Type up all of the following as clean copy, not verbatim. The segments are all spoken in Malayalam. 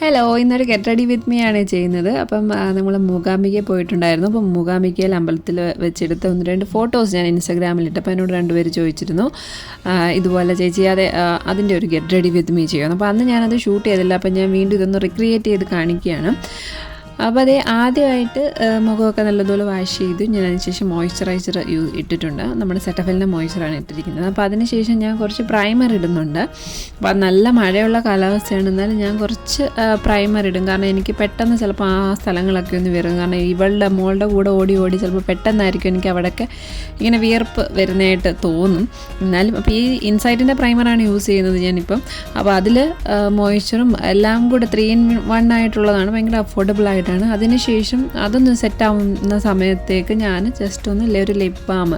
ഹലോ, ഇന്നൊരു ഗെറ്റ് റെഡി വിത്ത് മീ ആണ് ചെയ്യുന്നത്. അപ്പം നമ്മൾ മൂകാംബികയിൽ പോയിട്ടുണ്ടായിരുന്നു. അപ്പം മൂകാംബികയിൽ അമ്പലത്തിൽ വെച്ചെടുത്ത 1-2 ഫോട്ടോസ് ഞാൻ ഇൻസ്റ്റാഗ്രാമിലിട്ട്. അപ്പോൾ എന്നോട് 2 പേര് ചോദിച്ചിരുന്നു ഇതുപോലെ ചേച്ചി അതിൻ്റെ ഒരു ഗെറ്റ് റെഡി വിത്ത് മീ ചെയ്യണം. അപ്പോൾ അന്ന് ഞാനത് ഷൂട്ട് ചെയ്തില്ല. അപ്പം ഞാൻ വീണ്ടും ഇതൊന്ന് റിക്രിയേറ്റ് ചെയ്ത് കാണിക്കുകയാണ്. അപ്പോൾ അതേ ആദ്യമായിട്ട് മുഖമൊക്കെ നല്ലതുപോലെ വാഷ് ചെയ്തു. ഞാൻ അതിനുശേഷം മോയ്സ്ചറൈസർ ഇട്ടിട്ടുണ്ട്. നമ്മുടെ സെറ്റഫിലിൻ്റെ മോയ്സ്ചറാണ് ഇട്ടിരിക്കുന്നത്. അപ്പോൾ അതിനുശേഷം ഞാൻ കുറച്ച് പ്രൈമർ ഇടുന്നുണ്ട്. അപ്പോൾ നല്ല മഴയുള്ള കാലാവസ്ഥയാണ്, എന്നാലും ഞാൻ കുറച്ച് പ്രൈമർ ഇടും. കാരണം എനിക്ക് പെട്ടെന്ന് ചിലപ്പോൾ ആ സ്ഥലങ്ങളൊക്കെ ഒന്ന് വരും. കാരണം മോളുടെ കൂടെ ഓടി ചിലപ്പോൾ പെട്ടെന്നായിരിക്കും എനിക്ക് അവിടെയൊക്കെ ഇങ്ങനെ വിയർപ്പ് വരുന്നതായിട്ട് തോന്നും. എന്നാലും അപ്പോൾ ഈ ഇൻസൈറ്റിൻ്റെ പ്രൈമറാണ് യൂസ് ചെയ്യുന്നത് ഞാനിപ്പം. അപ്പോൾ അതിൽ മോയ്സ്ചറും എല്ലാം കൂടെ 3-in-1 ആയിട്ടുള്ളതാണ്. ഭയങ്കര അഫോർഡബിൾ ആയിട്ട്. അതിനുശേഷം അതൊന്ന് സെറ്റാവുന്ന സമയത്തേക്ക് ഞാൻ ജസ്റ്റ് ഒന്ന് ഒരു ലിപ് ബാം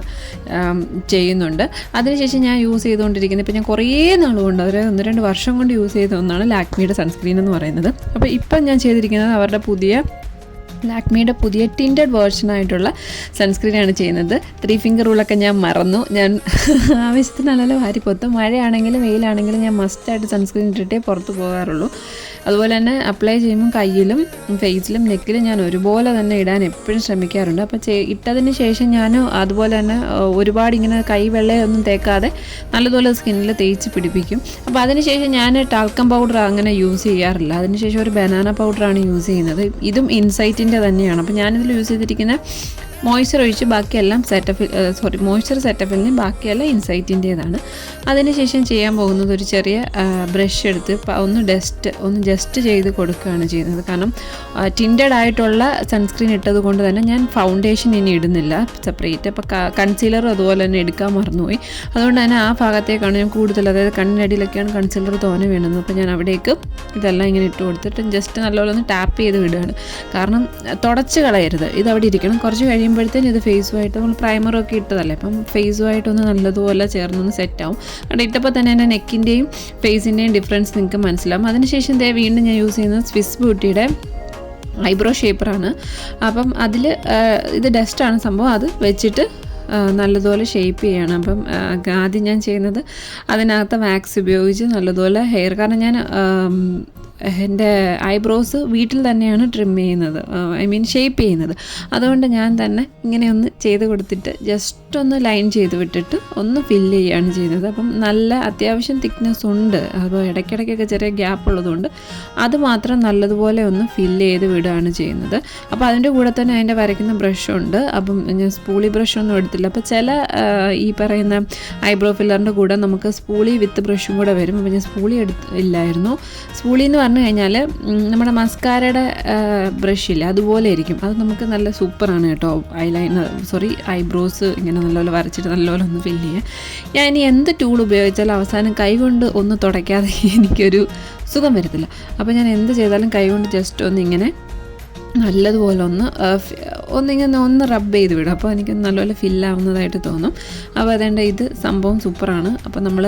ചെയ്യുന്നുണ്ട്. അതിനുശേഷം ഞാൻ യൂസ് ചെയ്തുകൊണ്ടിരിക്കുന്നത്, ഇപ്പോൾ ഞാൻ കുറേ നാളുകൊണ്ട് 1-2 വർഷം കൊണ്ട് യൂസ് ചെയ്ത ഒന്നാണ് ലാക്മിയുടെ സൺസ്ക്രീൻ എന്ന് പറയുന്നത്. അപ്പോൾ ഇപ്പം ഞാൻ ചെയ്തിരിക്കുന്നത് അവരുടെ ലാക്മിയുടെ പുതിയ ടിൻറ്റഡ് വേർഷനായിട്ടുള്ള സൺസ്ക്രീനാണ് ചെയ്യുന്നത്. 3 ഫിംഗർ റൂളൊക്കെ ഞാൻ മറന്നു. ഞാൻ ആവശ്യത്തിന് നല്ലപോലെ വാരിപ്പൊത്തും. മഴയാണെങ്കിലും വെയിലാണെങ്കിലും ഞാൻ മസ്റ്റായിട്ട് സൺസ്ക്രീൻ ഇട്ടിട്ടേ പുറത്ത് പോകാറുള്ളൂ. അതുപോലെ തന്നെ അപ്ലൈ ചെയ്യുമ്പോൾ കയ്യിലും ഫേസിലും നെക്കിലും ഞാൻ ഒരുപോലെ തന്നെ ഇടാൻ എപ്പോഴും ശ്രമിക്കാറുണ്ട്. അപ്പോൾ ഇട്ടതിന് ശേഷം ഞാൻ അതുപോലെ തന്നെ ഒരുപാട് ഇങ്ങനെ കൈ വെള്ളയൊന്നും തേക്കാതെ നല്ലതുപോലെ സ്കിന്നിൽ തേച്ച് പിടിപ്പിക്കും. അപ്പോൾ അതിനുശേഷം ഞാൻ ടാൽക്കം പൗഡർ അങ്ങനെ യൂസ് ചെയ്യാറില്ല. അതിനുശേഷം ഒരു ബനാന പൗഡറാണ് യൂസ് ചെയ്യുന്നത്. ഇതും ഇൻസൈറ്റിൻ്റെ തന്നെയാണ്. അപ്പോൾ ഞാനിതിൽ യൂസ് ചെയ്തിരിക്കുന്ന മോയ്സ്ചർ ഒഴിച്ച് ബാക്കിയെല്ലാം മോയ്സ്ചർ സെറ്റഫിലിന് ബാക്കിയെല്ലാം ഇൻസൈറ്റിൻ്റേതാണ്. അതിനുശേഷം ചെയ്യാൻ പോകുന്നത് ഒരു ചെറിയ ബ്രഷ് എടുത്ത് ഒന്ന് ജസ്റ്റ് ചെയ്ത് കൊടുക്കുകയാണ് ചെയ്യുന്നത്. കാരണം ടിൻറ്റഡ് ആയിട്ടുള്ള സൺസ്ക്രീൻ ഇട്ടത് കൊണ്ട് തന്നെ ഞാൻ ഫൗണ്ടേഷൻ ഇനി ഇടുന്നില്ല സെപ്പറേറ്റ്. അപ്പോൾ കൺസീലർ അതുപോലെ തന്നെ എടുക്കാൻ മറന്നുപോയി. അതുകൊണ്ട് തന്നെ ആ ഭാഗത്തേക്കാണ് ഞാൻ കൂടുതൽ, അതായത് കണ്ണിനടിയിലൊക്കെയാണ് കൺസീലർ തോനെ വേണ്ടത്. അപ്പോൾ ഞാൻ അവിടേക്ക് ഇതെല്ലാം ഇങ്ങനെ ഇട്ട് കൊടുത്തിട്ട് ജസ്റ്റ് നല്ലപോലെ ഒന്ന് ടാപ്പ് ചെയ്ത് വിടുകയാണ്. കാരണം തുടച്ച് കളയരുത്, ഇതവിടെ ഇരിക്കണം. കുറച്ച് കഴിയുമ്പോഴത്തേന് ഇത് ഫേസുമായിട്ട് നമ്മൾ പ്രൈമറൊക്കെ ഇട്ടതല്ലേ, അപ്പം ഫേസുമായിട്ടൊന്ന് നല്ലതുപോലെ ചേർന്നൊന്ന് സെറ്റാവും. അവിടെ ഇട്ടപ്പോൾ തന്നെ എൻ്റെ നെക്കിൻ്റെയും ഫേസിൻ്റെയും ഡിഫറൻസ് നിങ്ങൾക്ക് മനസ്സിലാവും. അതിനുശേഷം വീണ്ടും ഞാൻ യൂസ് ചെയ്യുന്നത് സ്വിസ് ബ്യൂട്ടിയുടെ ഐബ്രോ ഷേപ്പറാണ്. അപ്പം അതിൽ ഇത് ഡസ്റ്റാണ് സംഭവം, അത് വെച്ചിട്ട് നല്ലതുപോലെ ഷേപ്പ് ചെയ്യണം. അപ്പം ആദ്യം ഞാൻ ചെയ്യുന്നത് അതിനകത്ത് വാക്സ് ഉപയോഗിച്ച് നല്ലതുപോലെ കാരണം ഞാൻ എൻ്റെ ഐബ്രോസ് വീട്ടിൽ തന്നെയാണ് ട്രിം ചെയ്യുന്നത്, ഷേപ്പ് ചെയ്യുന്നത്. അതുകൊണ്ട് ഞാൻ തന്നെ ഇങ്ങനെ ഒന്ന് ചെയ്ത് കൊടുത്തിട്ട് ജസ്റ്റ് ഒന്ന് ലൈൻ ചെയ്ത് വിട്ടിട്ട് ഒന്ന് ഫില്ല് ചെയ്യുകയാണ് ചെയ്യുന്നത്. അപ്പം നല്ല അത്യാവശ്യം തിക്നെസ് ഉണ്ട്. അപ്പോൾ ഇടയ്ക്കിടയ്ക്കൊക്കെ ചെറിയ ഗ്യാപ്പ് ഉള്ളതുകൊണ്ട് അത് മാത്രം നല്ലതുപോലെ ഒന്ന് ഫില്ല് ചെയ്ത് വിടുകയാണ് ചെയ്യുന്നത്. അപ്പോൾ അതിൻ്റെ കൂടെ തന്നെ അതിൻ്റെ വരയ്ക്കുന്ന ബ്രഷുണ്ട്. അപ്പം ഞാൻ സ്പൂളി ബ്രഷൊന്നും എടുത്തില്ല. അപ്പോൾ ചില ഈ പറയുന്ന ഐബ്രോ ഫില്ലറിൻ്റെ കൂടെ നമുക്ക് സ്പൂളി വിത്ത് ബ്രഷും കൂടെ വരും. അപ്പോൾ ഞാൻ സ്പൂളി ഇല്ലായിരുന്നു. സ്പൂളി എന്ന് പറഞ്ഞു കഴിഞ്ഞാൽ നമ്മുടെ മസ്കാരയുടെ ബ്രഷില്ല, അതുപോലെ ഇരിക്കും. അത് നമുക്ക് നല്ല സൂപ്പറാണ് കേട്ടോ. ഐബ്രോസ് ഇങ്ങനെ നല്ലപോലെ വരച്ചിട്ട് നല്ലപോലെ ഒന്ന് ഫില്ല് ചെയ്യാം. ഞാൻ ഇനി എന്ത് ടൂൾ ഉപയോഗിച്ചാലും അവസാനം കൈകൊണ്ട് ഒന്ന് തുടയ്ക്കാതെ എനിക്കൊരു സുഖം വരത്തില്ല. അപ്പോൾ ഞാൻ എന്ത് ചെയ്താലും കൈകൊണ്ട് ജസ്റ്റ് ഒന്നിങ്ങനെ നല്ലതുപോലെ ഒന്ന് റബ്ബ് ചെയ്ത് വിടും. അപ്പോൾ എനിക്ക് നല്ലപോലെ ഫില്ലാവുന്നതായിട്ട് തോന്നും. അപ്പോൾ അതേണ്ട ഇത് സംഭവം സൂപ്പറാണ്. അപ്പോൾ നമ്മൾ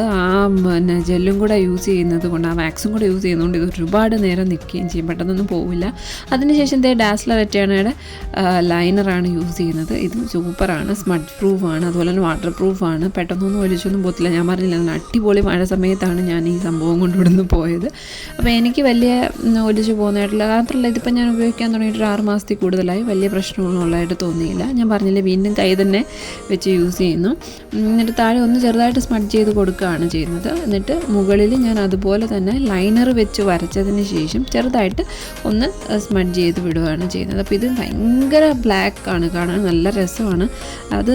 ജെല്ലും കൂടെ യൂസ് ചെയ്യുന്നത് കൊണ്ട്, ആ വാക്സും കൂടെ യൂസ് ചെയ്യുന്നതുകൊണ്ട് ഇത് ഒരുപാട് നേരം നിൽക്കുകയും ചെയ്യും, പെട്ടെന്നൊന്നും പോവില്ല. അതിനുശേഷം ഡാസ്ലർ എറ്റേണയുടെ ലൈനറാണ് യൂസ് ചെയ്യുന്നത്. ഇത് സൂപ്പറാണ്, സ്മഡ് പ്രൂഫാണ്, അതുപോലെ തന്നെ വാട്ടർ പ്രൂഫാണ്. പെട്ടെന്നൊന്നും ഒലിച്ചൊന്നും പോത്തില്ല. ഞാൻ പറഞ്ഞില്ല, അടിപൊളി മഴ സമയത്താണ് ഞാൻ ഈ സംഭവം കൊണ്ട് ഇവിടുന്ന് പോയത്. അപ്പോൾ എനിക്ക് വലിയ ഒലിച്ച് പോകുന്നതായിട്ടില്ല. മാത്രമല്ല ഇതിപ്പോൾ ഞാൻ ഉപയോഗിക്കാൻ തുടങ്ങിയിട്ട് 6 മാസത്തിൽ കൂടുതലായി. വലിയ പ്രശ്നങ്ങളൊന്നുള്ളതായിട്ട് തോന്നിയില്ല. ഞാൻ പറഞ്ഞില്ലേ, വീണ്ടും കൈ തന്നെ വെച്ച് യൂസ് ചെയ്യുന്നു. എന്നിട്ട് താഴെ ഒന്ന് ചെറുതായിട്ട് സ്മഡ് ചെയ്ത് കൊടുക്കുകയാണ് ചെയ്യുന്നത്. എന്നിട്ട് മുകളിൽ ഞാൻ അതുപോലെ തന്നെ ലൈനർ വെച്ച് വരച്ചതിന് ശേഷം ചെറുതായിട്ട് ഒന്ന് സ്മഡ് ചെയ്ത് വിടുകയാണ് ചെയ്യുന്നത്. അപ്പോൾ ഇത് ഭയങ്കര ബ്ലാക്കാണ്, കാണാൻ നല്ല രസമാണ്. അത്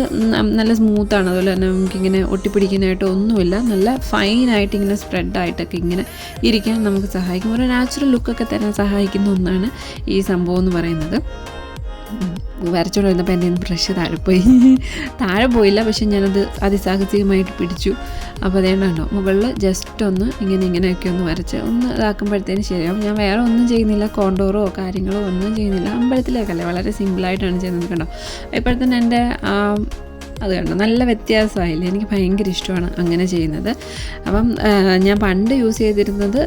നല്ല സ്മൂത്താണ്. അതുപോലെ തന്നെ നമുക്കിങ്ങനെ ഒട്ടിപ്പിടിക്കാനായിട്ട് ഒന്നുമില്ല. നല്ല ഫൈനായിട്ട് ഇങ്ങനെ സ്പ്രെഡായിട്ടൊക്കെ ഇങ്ങനെ ഇരിക്കാൻ നമുക്ക് സഹായിക്കും. ഒരു നാച്ചുറൽ ലുക്കൊക്കെ തരാൻ സഹായിക്കുന്ന ഒന്നാണ് ഈ സംഭവം എന്ന് പറയുന്നത്. വരച്ചോണ്ട് വന്നപ്പോൾ എൻ്റെ ബ്രഷ് താഴെ പോയില്ല, പക്ഷെ ഞാനത് അതിസാഹസികമായിട്ട് പിടിച്ചു. അപ്പോൾ അതേണ്ടോ മുകളിൽ ജസ്റ്റ് ഒന്ന് ഇങ്ങനെയൊക്കെ ഒന്ന് വരച്ച് ഒന്ന് ഇതാക്കുമ്പോഴത്തേന് ശരിയാവും. ഞാൻ വേറെ ഒന്നും ചെയ്യുന്നില്ല, കോണ്ടോറോ കാര്യങ്ങളോ ഒന്നും ചെയ്യുന്നില്ല. അമ്പലത്തിലേക്കല്ലേ, വളരെ സിമ്പിളായിട്ടാണ് ചെയ്യുന്നത്. കണ്ടോ ഇപ്പോഴത്തന്നെ എൻ്റെ അത് കണ്ടോ നല്ല വ്യത്യാസമായില്ലേ. എനിക്ക് ഭയങ്കര ഇഷ്ടമാണ് അങ്ങനെ ചെയ്യുന്നത്. അപ്പം ഞാൻ പണ്ട് യൂസ് ചെയ്തിരുന്നത്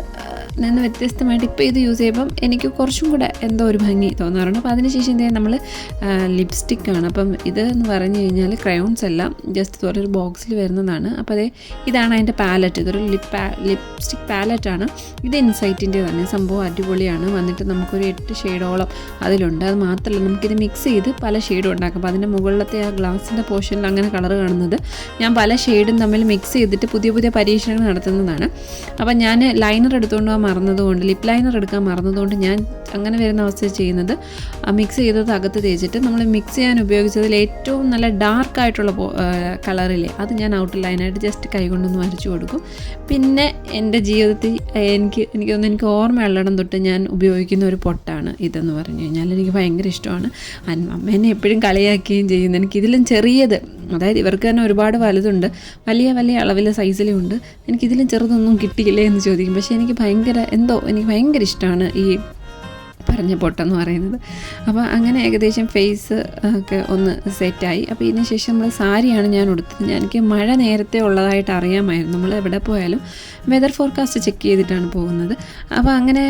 നിന്ന് വ്യത്യസ്തമായിട്ട് ഇപ്പോൾ ഇത് യൂസ് ചെയ്യുമ്പം എനിക്ക് കുറച്ചും കൂടെ എന്തോ ഒരു ഭംഗി തോന്നാറുണ്ട്. അപ്പോൾ അതിനുശേഷം എന്ത് ചെയ്യാം, നമ്മൾ ലിപ്സ്റ്റിക്കാണ്. അപ്പം ഇതെന്ന് പറഞ്ഞു കഴിഞ്ഞാൽ ക്രയോൺസ് എല്ലാം ജസ്റ്റ് ഇതുപോലെ ഒരു ബോക്സിൽ വരുന്നതാണ്. അപ്പോൾ ഇതാണ് അതിൻ്റെ പാലറ്റ്. ഇതൊരു ലിപ്സ്റ്റിക് പാലറ്റാണ്. ഇത് ഇൻസൈറ്റിൻ്റെ തന്നെ സംഭവം അടിപൊളിയാണ്. വന്നിട്ട് നമുക്കൊരു 8 ഷെയ്ഡോളം അതിലുണ്ട്. അത് മാത്രമല്ല നമുക്കിത് മിക്സ് ചെയ്ത് പല ഷെയ്ഡും ഉണ്ടാക്കാം. അപ്പോൾ അതിൻ്റെ മുകളിലത്തെ ആ ഗ്ലാസിൻ്റെ പോർഷനിൽ അങ്ങനെ കളർ കാണുന്നത് ഞാൻ പല ഷെയ്ഡും തമ്മിൽ മിക്സ് ചെയ്തിട്ട് പുതിയ പരീക്ഷണങ്ങൾ നടത്തുന്നതാണ്. അപ്പം ഞാൻ ലൈനർ എടുത്തുകൊണ്ട് പോകാൻ മറന്നതുകൊണ്ട്, ലിപ്പ് ലൈനർ എടുക്കാൻ മറന്നതുകൊണ്ട് ഞാൻ അങ്ങനെ വരുന്ന അവസ്ഥയിൽ ചെയ്യുന്നത് മിക്സ് ചെയ്തത് അകത്ത് തേച്ചിട്ട് നമ്മൾ മിക്സ് ചെയ്യാൻ ഉപയോഗിച്ചതിൽ ഏറ്റവും നല്ല ഡാർക്കായിട്ടുള്ള കളറില്ലേ അത് ഞാൻ ഔട്ടർ ലൈനായിട്ട് ജസ്റ്റ് കൈകൊണ്ടൊന്ന് വരച്ചു കൊടുക്കും. പിന്നെ എൻ്റെ ജീവിതത്തിൽ എനിക്ക് ഓർമ്മയുള്ളിടം തൊട്ട് ഞാൻ ഉപയോഗിക്കുന്ന ഒരു പൊട്ടാണ് ഇതെന്ന് പറഞ്ഞു കഴിഞ്ഞാൽ. എനിക്ക് ഭയങ്കര ഇഷ്ടമാണ്. അമ്മ എന്നെ എപ്പോഴും കളിയാക്കുകയും ചെയ്യുന്നു. എനിക്കിതിലും ചെറിയത്, അതായത് ഇവർക്ക് തന്നെ ഒരുപാട് വലുതുണ്ട്, വലിയ അളവിൽ സൈസിലും ഉണ്ട്, എനിക്കിതിലും ചെറുതൊന്നും കിട്ടിയില്ലേ എന്ന് ചോദിക്കും. പക്ഷേ എനിക്ക് ഭയങ്കര ഇഷ്ടമാണ് ഈ പറഞ്ഞ പൊട്ടെന്ന് പറയുന്നത്. അപ്പോൾ അങ്ങനെ ഏകദേശം ഫേസ് ഒക്കെ ഒന്ന് സെറ്റായി. അപ്പോൾ ഇതിന് ശേഷം നമ്മൾ സാരിയാണ് ഞാൻ ഉടുത്തത്. എനിക്ക് മഴ നേരത്തെ ഉള്ളതായിട്ട് അറിയാമായിരുന്നു. നമ്മൾ എവിടെ പോയാലും വെതർ ഫോർകാസ്റ്റ് ചെക്ക് ചെയ്തിട്ടാണ് പോകുന്നത്. അപ്പോൾ അങ്ങനെ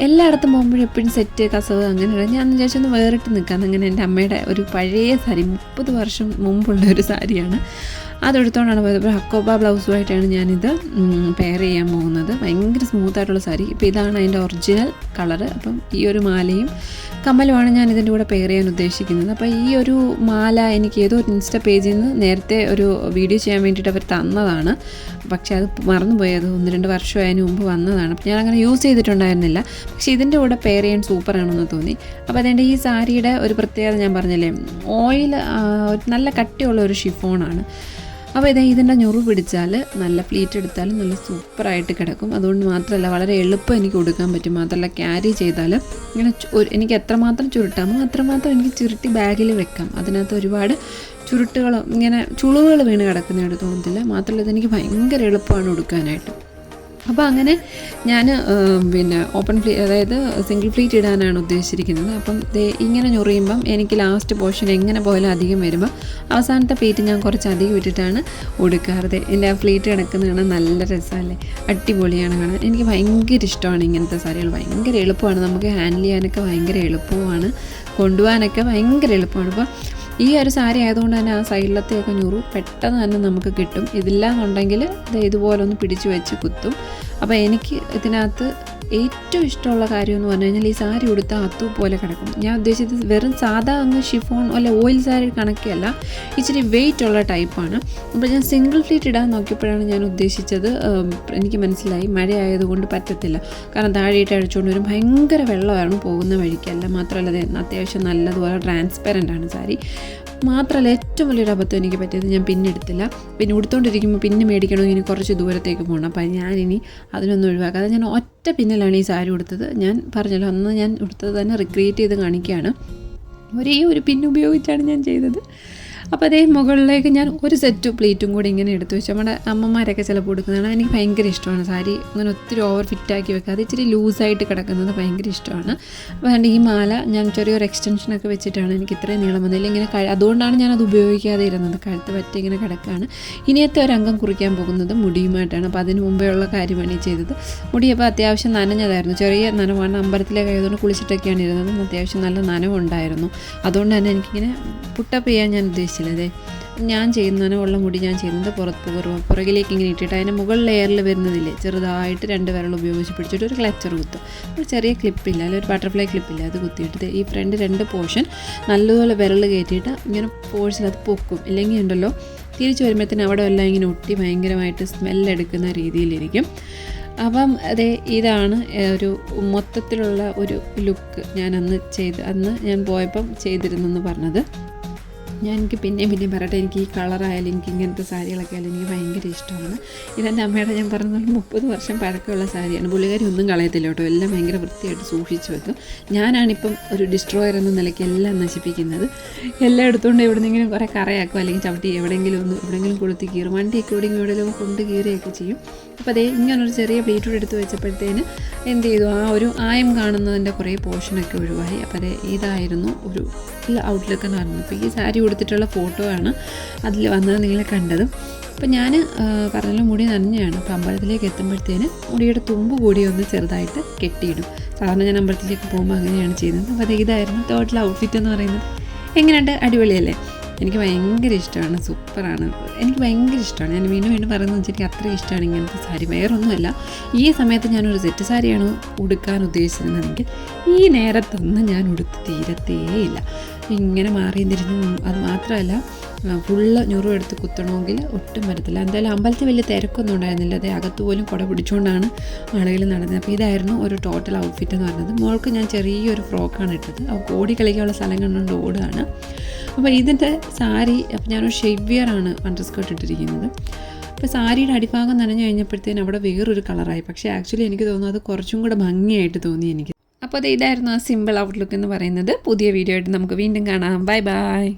എല്ലായിടത്തും പോകുമ്പോഴും എപ്പോഴും സെറ്റ് കസവ് അങ്ങനെയുള്ള ഞാൻ വിചാരിച്ചൊന്ന് വേറിട്ട് നിൽക്കാം. അങ്ങനെ എൻ്റെ അമ്മയുടെ ഒരു പഴയ സാരി, 30 വർഷം മുമ്പുള്ള ഒരു സാരിയാണ്, അതെടുത്തോണ്ടാണ് പോയത്. അപ്പോൾ ഹക്കോബ ബ്ലൗസുമായിട്ടാണ് ഞാനിത് പെയർ ചെയ്യാൻ പോകുന്നത്. ഭയങ്കര സ്മൂത്തായിട്ടുള്ള സാരി. ഇപ്പോൾ ഇതാണ് അതിൻ്റെ ഒറിജിനൽ കളറ്. അപ്പം ഈ ഒരു മാലയും കമ്മലുമാണ് ഞാൻ ഇതിൻ്റെ കൂടെ പെയർ ചെയ്യാൻ ഉദ്ദേശിക്കുന്നത്. അപ്പോൾ ഈ ഒരു മാല എനിക്ക് ഏതോ ഒരു ഇൻസ്റ്റ പേജിൽ നിന്ന് നേരത്തെ ഒരു വീഡിയോ ചെയ്യാൻ വേണ്ടിയിട്ട് അവർ തന്നതാണ്. പക്ഷേ അത് മറന്നുപോയത് 1-2 വർഷം അതിന് മുമ്പ് വന്നതാണ്. അപ്പോൾ ഞാൻ അങ്ങനെ യൂസ് ചെയ്തിട്ടുണ്ടായിരുന്നില്ല. പക്ഷേ ഇതിൻ്റെ കൂടെ പെയർ ചെയ്യാൻ സൂപ്പറാണെന്ന് തോന്നി. അപ്പോൾ അതിൻ്റെ ഈ സാരിയുടെ ഒരു പ്രത്യേകത ഞാൻ പറഞ്ഞില്ലേ, ഓയിൽ നല്ല കട്ടിയുള്ള ഒരു ഷിഫോണാണ്. അപ്പോൾ ഇതിൻ്റെ ഞൊറു പിടിച്ചാൽ നല്ല പ്ലീറ്റ് എടുത്താലും നല്ല സൂപ്പറായിട്ട് കിടക്കും. അതുകൊണ്ട് മാത്രമല്ല വളരെ എളുപ്പം എനിക്ക് കൊടുക്കാൻ പറ്റും. മാത്രമല്ല ക്യാരി ചെയ്താൽ ഇങ്ങനെ എനിക്ക് എത്രമാത്രം ചുരുട്ടാമോ അത്രമാത്രം എനിക്ക് ചുരുട്ടി ബാഗിൽ വെക്കാം. അതിനകത്ത് ഒരുപാട് ചുരുട്ടുകളോ ഇങ്ങനെ ചുളുകൾ വീണ് കിടക്കുന്നതായിട്ട് തോന്നത്തില്ല. മാത്രമല്ല ഇതെനിക്ക് ഭയങ്കര എളുപ്പമാണ് കൊടുക്കാനായിട്ട്. അപ്പോൾ അങ്ങനെ ഞാൻ ഓപ്പൺ ഫ്ലീറ്റ്, അതായത് സിംഗിൾ ഫ്ലീറ്റ് ഇടാനാണ് ഉദ്ദേശിച്ചിരിക്കുന്നത്. അപ്പം ഇങ്ങനെ ഞൊറിയുമ്പം എനിക്ക് ലാസ്റ്റ് പോർഷൻ എങ്ങനെ പോയാലും അധികം വരുമ്പോൾ അവസാനത്തെ പ്ലീറ്റ് ഞാൻ കുറച്ച് അധികം ഇട്ടിട്ടാണ് ഉടുക്കാറ്. എൻ്റെ ആ ഫ്ലീറ്റ് കിടക്കുന്ന കാണാൻ നല്ല രസമല്ലേ, അടിപൊളിയാണ് കാണാൻ. എനിക്ക് ഭയങ്കര ഇഷ്ടമാണ് ഇങ്ങനത്തെ സാരികൾ. ഭയങ്കര എളുപ്പമാണ്, നമുക്ക് ഹാൻഡിൽ ചെയ്യാനൊക്കെ ഭയങ്കര എളുപ്പമാണ്, കൊണ്ടുപോകാനൊക്കെ ഭയങ്കര എളുപ്പമാണ്. അപ്പോൾ ഈ ഒരു സാരി ആയതുകൊണ്ട് തന്നെ ആ സൈഡിലത്തെയൊക്കെ ഞുറു പെട്ടെന്ന് തന്നെ നമുക്ക് കിട്ടും. ഇതില്ലാന്നുണ്ടെങ്കിൽ ഇതുപോലെ ഒന്ന് പിടിച്ചു വെച്ച് കുത്തും. അപ്പോൾ എനിക്ക് ഇതിനകത്ത് ഏറ്റവും ഇഷ്ടമുള്ള കാര്യം എന്ന് പറഞ്ഞു കഴിഞ്ഞാൽ ഈ സാരി ഉടുത്താൽ അത്തു പോലെ കിടക്കും. ഞാൻ ഉദ്ദേശിച്ചത് വെറും സാധാ അങ്ങ് ഷിഫോൺ അല്ല ഓയിൽ സാരി കണക്കല്ല, ഇച്ചിരി വെയിറ്റ് ഉള്ള ടൈപ്പാണ്. അപ്പോൾ ഞാൻ സിംഗിൾ ഫ്ലീറ്റ് ഇടാൻ നോക്കിയപ്പോഴാണ് ഞാൻ ഉദ്ദേശിച്ചത്, എനിക്ക് മനസ്സിലായി മഴ ആയതുകൊണ്ട് പറ്റത്തില്ല. കാരണം താഴെയിട്ട് അഴിച്ചുകൊണ്ട് വരും, ഭയങ്കര വെള്ളമാണ് പോകുന്ന വഴിക്കല്ല. മാത്രമല്ല അത്യാവശ്യം നല്ലതുപോലെ ട്രാൻസ്പെറൻ്റ് ആണ് സാരി. മാത്രമല്ല ഏറ്റവും വലിയൊരു അബദ്ധം എനിക്ക് പറ്റിയത്, ഞാൻ പിന്നെടുത്തില്ല. പിന്നെ ഉടുത്തോണ്ടിരിക്കുമ്പോൾ പിന്നെ മേടിക്കണമെങ്കിൽ ഇനി കുറച്ച് ദൂരത്തേക്ക് പോകണം. അപ്പം ഞാനിനി അതിനൊന്നും ഒഴിവാക്കാതെ ഞാൻ ഒറ്റ പിന്നിലാണ് ഈ സാരി ഉടുത്തത്. ഞാൻ പറഞ്ഞല്ലോ അന്ന് ഞാൻ ഉടുത്തത് തന്നെ റിക്രിയേറ്റ് ചെയ്ത് കാണിക്കുകയാണ്. ഒരേ ഒരു പിന്ന് ഉപയോഗിച്ചാണ് ഞാൻ ചെയ്തത്. അപ്പോൾ അതേ മുകളിലേക്ക് ഞാൻ ഒരു സെറ്റ് പ്ലേറ്റും കൂടി ഇങ്ങനെ എടുത്തു വെച്ചു. നമ്മുടെ അമ്മമാരൊക്കെ ചിലപ്പോൾ കൊടുക്കുന്നതാണ്. എനിക്ക് ഭയങ്കര ഇഷ്ടമാണ് സാരി അങ്ങനെ ഒത്തിരി ഓവർ ഫിറ്റാക്കി വെക്കാതെ ഇച്ചിരി ലൂസായിട്ട് കിടക്കുന്നത് ഭയങ്കര ഇഷ്ടമാണ്. അപ്പോൾ ഈ മാല ഞാൻ ചെറിയൊരു എക്സ്റ്റൻഷനൊക്കെ വെച്ചിട്ടാണ് എനിക്ക് ഇത്രയും നീളം വന്നില്ല. ഇങ്ങനെ അതുകൊണ്ടാണ് ഞാനത് ഉപയോഗിക്കാതെ ഇരുന്നത്. കഴുത്ത് പറ്റി ഇങ്ങനെ കിടക്കുകയാണ്. ഇനിയത്തെ ഒരു അംഗം കുറിക്കാൻ പോകുന്നത് മുടിയുമായിട്ടാണ്. അപ്പോൾ അതിന് മുമ്പേ ഉള്ള കാര്യമാണ് ഈ ചെയ്തത്. മുടിയപ്പോൾ അത്യാവശ്യം നനഞ്ഞതായിരുന്നു, ചെറിയ നനവാണ്. അമ്പലത്തിലേക്ക് ആയതുകൊണ്ട് കുളിച്ചിട്ടൊക്കെയാണ് ഇരുന്നത്. അത്യാവശ്യം നല്ല നനവുണ്ടായിരുന്നു. അതുകൊണ്ട് തന്നെ എനിക്കിങ്ങനെ പുട്ടപ്പ് ചെയ്യാൻ ഞാൻ ഉദ്ദേശിച്ചില്ല. അതെ ഞാൻ ചെയ്യുന്നതിനുള്ള മുടി ഞാൻ ചെയ്യുന്നത് പുറകിലേക്ക് ഇങ്ങനെ ഇട്ടിട്ട് അതിൻ്റെ മുകൾ ലെയറിൽ വരുന്നതില്ലേ ചെറുതായിട്ട് 2 വിരൽ ഉപയോഗിച്ച് പിടിച്ചിട്ട് ഒരു ക്ലച്ചർ കുത്തും. ഒരു ചെറിയ ക്ലിപ്പില്ല, അല്ലെങ്കിൽ ഒരു ബട്ടർഫ്ലൈ ക്ലിപ്പില്ല, അത് കുത്തിയിട്ട് ഈ ഫ്രണ്ട് 2 പോർഷൻ നല്ലതുപോലെ വിരൽ കയറ്റിയിട്ട് ഇങ്ങനെ പോഴ്സിൽ അത് പൊക്കും. ഇല്ലെങ്കിൽ ഉണ്ടല്ലോ തിരിച്ച് വരുമ്പോഴത്തേന് അവിടെ എല്ലാം ഇങ്ങനെ ഒട്ടി ഭയങ്കരമായിട്ട് സ്മെല്ലെടുക്കുന്ന രീതിയിലിരിക്കും. അപ്പം ഇതാണ് ഒരു മൊത്തത്തിലുള്ള ഒരു ലുക്ക് ഞാൻ അന്ന് ഞാൻ പോയപ്പം ചെയ്തിരുന്നെന്ന് പറഞ്ഞത്. എനിക്ക് പിന്നെയും പറയട്ടെ, എനിക്ക് ഈ കളറായാലും എനിക്ക് ഇങ്ങനത്തെ സാരികളൊക്കെ ആയാലും എനിക്ക് ഭയങ്കര ഇഷ്ടമാണ്. ഇതെൻ്റെ അമ്മയുടെ ഞാൻ പറഞ്ഞ 30 വർഷം പഴക്കമുള്ള സാരിയാണ്. പുള്ളിക്കാരി ഒന്നും കളയത്തില്ല കേട്ടോ, എല്ലാം ഭയങ്കര വൃത്തിയായിട്ട് സൂക്ഷിച്ച് വെക്കും. ഞാനാണിപ്പം ഒരു ഡിസ്ട്രോയർ എന്ന നിലയ്ക്ക് എല്ലാം നശിപ്പിക്കുന്നത്. എല്ലാം എടുത്തുകൊണ്ട് എവിടെയെങ്കിലും കുറേ കറയാക്കും, അല്ലെങ്കിൽ ചവിട്ടി എവിടെയെങ്കിലും കൊളുത്തി കീറും. വണ്ടിയൊക്കെ എവിടെയെങ്കിലും കൊണ്ട് കീറുകയൊക്കെ ചെയ്യും. അപ്പോൾ ഇങ്ങനൊരു ചെറിയ പ്ലേറ്റൂടെ എടുത്ത് വെച്ചപ്പോഴത്തേന് എന്ത് ചെയ്തു, ആ ഒരു ആയം കാണുന്നതിൻ്റെ കുറേ പോർഷനൊക്കെ ഒഴിവായി. അപ്പോൾ ഇതായിരുന്നു ഒരു ഔട്ട്ലുക്ക് എന്ന് പറയുന്നത്. ഇപ്പോൾ ഈ സാരി കൊടുത്തിട്ടുള്ള ഫോട്ടോ ആണ് അതിൽ വന്നത് നിങ്ങൾ കണ്ടത്. അപ്പോൾ ഞാൻ പറഞ്ഞാലും മുടി നനഞ്ഞാണ്. അപ്പോൾ അമ്പലത്തിലേക്ക് എത്തുമ്പോഴത്തേന് മുടിയുടെ തുമ്പ് കൂടി ഒന്ന് ചെറുതായിട്ട് കെട്ടിയിടും. സാധാരണ ഞാൻ അമ്പലത്തിലേക്ക് പോകുമ്പോൾ അങ്ങനെയാണ് ചെയ്യുന്നത്. അപ്പോൾ അത് ഇതായിരുന്നു ടോട്ടൽ ഔട്ട്ഫിറ്റ് എന്ന് പറയുന്നത്. എങ്ങനെയുണ്ട്? അടിപൊളിയല്ലേ? എനിക്ക് ഭയങ്കര ഇഷ്ടമാണ്, സൂപ്പറാണ്. എനിക്ക് ഭയങ്കര ഇഷ്ടമാണ്. ഞാൻ വീണ്ടും വീണ്ടും പറയുന്നത് വെച്ചാൽ എനിക്ക് അത്രയും ഇഷ്ടമാണ് ഇങ്ങനത്തെ സാരി. വേറൊന്നുമല്ല, ഈ സമയത്ത് ഞാനൊരു സെറ്റ് സാരിയാണ് ഉടുക്കാൻ ഉദ്ദേശിച്ചിരുന്നതെങ്കിൽ ഈ നേരത്തൊന്നും ഞാൻ ഉടുത്ത് തീരത്തേയില്ല. ഇങ്ങനെ മാറിയും തിരിഞ്ഞും. അത് മാത്രമല്ല, ഫുള്ള് ഞുറും എടുത്ത് കുത്തണമെങ്കിൽ ഒട്ടും വരത്തില്ല. എന്തായാലും അമ്പലത്തിൽ വലിയ തിരക്കൊന്നും ഉണ്ടായിരുന്നില്ല. അതേ അകത്ത് പോലും കുട പിടിച്ചുകൊണ്ടാണ് ആളുകൾ നടന്നത്. അപ്പോൾ ഇതായിരുന്നു ഒരു ടോട്ടൽ ഔട്ട്ഫിറ്റ് എന്ന് പറയുന്നത്. മോൾക്ക് ഞാൻ ചെറിയൊരു ഫ്രോക്കാണ് ഇട്ടത്. അവൾക്ക് ഓടി കളിക്കാനുള്ള സ്ഥലം കണ്ടുകൊണ്ട് ഓടുകയാണ്. അപ്പോൾ ഇതിൻ്റെ സാരി, അപ്പോൾ ഞാനൊരു ഷെയ്ഡ് വിയറാണ് അണ്ടർ സ്കേർട്ട് ഇട്ടിരിക്കുന്നത്. അപ്പോൾ സാരിയുടെ അടിഭാഗം നനഞ്ഞു കഴിഞ്ഞപ്പോഴത്തേനും അവിടെ വേറൊരു കളറായി. പക്ഷേ ആക്ച്വലി എനിക്ക് തോന്നുന്നു അത് കുറച്ചും കൂടെ ഭംഗിയായിട്ട് തോന്നി എനിക്ക്. അപ്പോൾ അത് ഇതായിരുന്നു ആ സിമ്പിൾ ഔട്ട്ലുക്ക് എന്ന് പറയുന്നത്. പുതിയ വീഡിയോ ആയിട്ട് നമുക്ക് വീണ്ടും കാണാം. Bye bye.